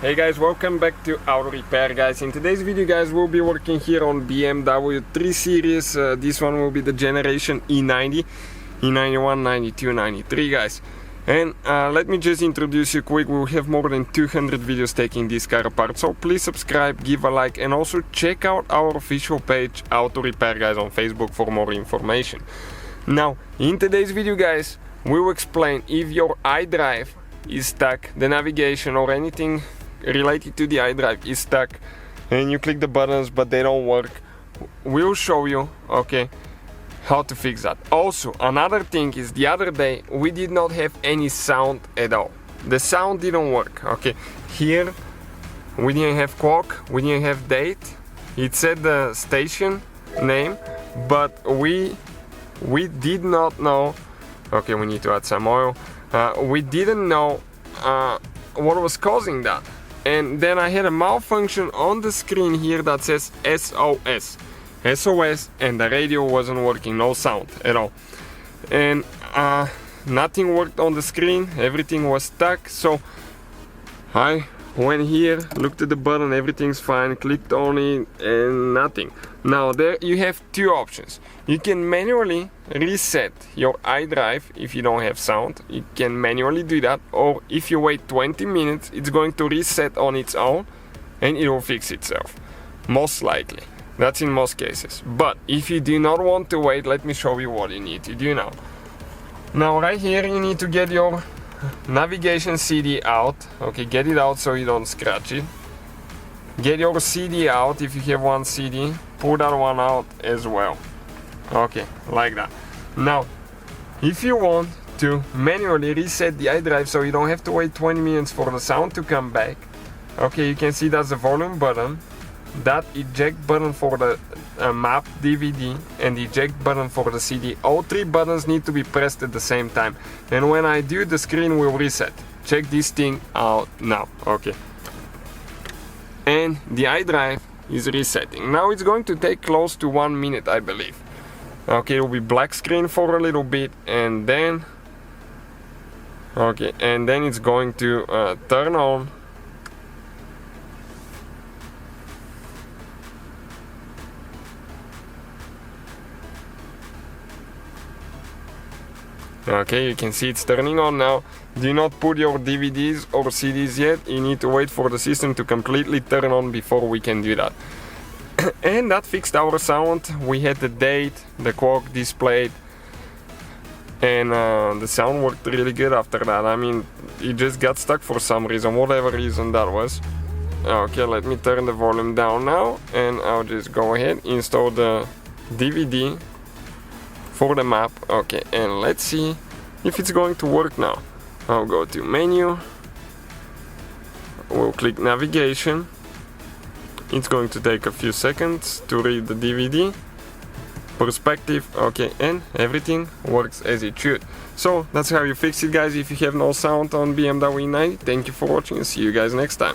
Hey guys, welcome back to Auto Repair guys. In today's video guys, we'll be working here on BMW 3 Series. This one will be the generation E90, E91, 92, 93 guys. And let me just introduce you quick. We'll have more than 200 videos taking this car apart. So please subscribe, give a like, and also check out our official page Auto Repair guys on Facebook for more information. Now, in today's video guys, we will explain if your iDRIVE is stuck, the navigation or anything related to the iDRIVE is stuck and you click the buttons but they don't work. We'll show you, okay, how to fix that. Also, another thing is the other day we did not have any sound at all. The sound didn't work, okay. Here we didn't have clock, we didn't have date. It said the station name, but we did not know. Okay, we need to add some oil. We didn't know what was causing that. And then I had a malfunction on the screen here that says SOS, and the radio wasn't working, no sound at all. And nothing worked on the screen, everything was stuck. So I went here, looked at the button, everything's fine, clicked on it and nothing. Now there you have two options. You can manually reset your iDRIVE if you don't have sound. You can manually do that, or if you wait 20 minutes it's going to reset on its own and it will fix itself. Most likely. That's in most cases. But if you do not want to wait, let me show you what you need to do now. Now right here you need to get your navigation CD out. Okay, get it out so you don't scratch it. Get your CD out if you have one CD. Pull that one out as well. Okay, like that. Now, if you want to manually reset the iDRIVE so you don't have to wait 20 minutes for the sound to come back, okay, you can see that's the volume button, that eject button for the map DVD, and the eject button for the CD. All three buttons need to be pressed at the same time. And when I do, the screen will reset. Check this thing out now, okay. And the iDRIVE is resetting. Now it's going to take close to 1 minute, I believe. Okay, it will be black screen for a little bit, and then okay, and then it's going to turn on. Okay, you can see it's turning on now. Do not put your DVDs or CDs yet. You need to wait for the system to completely turn on before we can do that. And that fixed our sound. We had the date, the clock displayed, and the sound worked really good after that. I mean, it just got stuck for some reason, whatever reason that was. Okay, let me turn the volume down now, and I'll just go ahead, install the DVD for the map. Okay, and let's see if it's going to work now. I'll go to menu, we'll click navigation. It's going to take a few seconds to read the DVD, perspective, okay, and everything works as it should. So that's how you fix it guys if you have no sound on BMW E90. Thank you for watching and see you guys next time.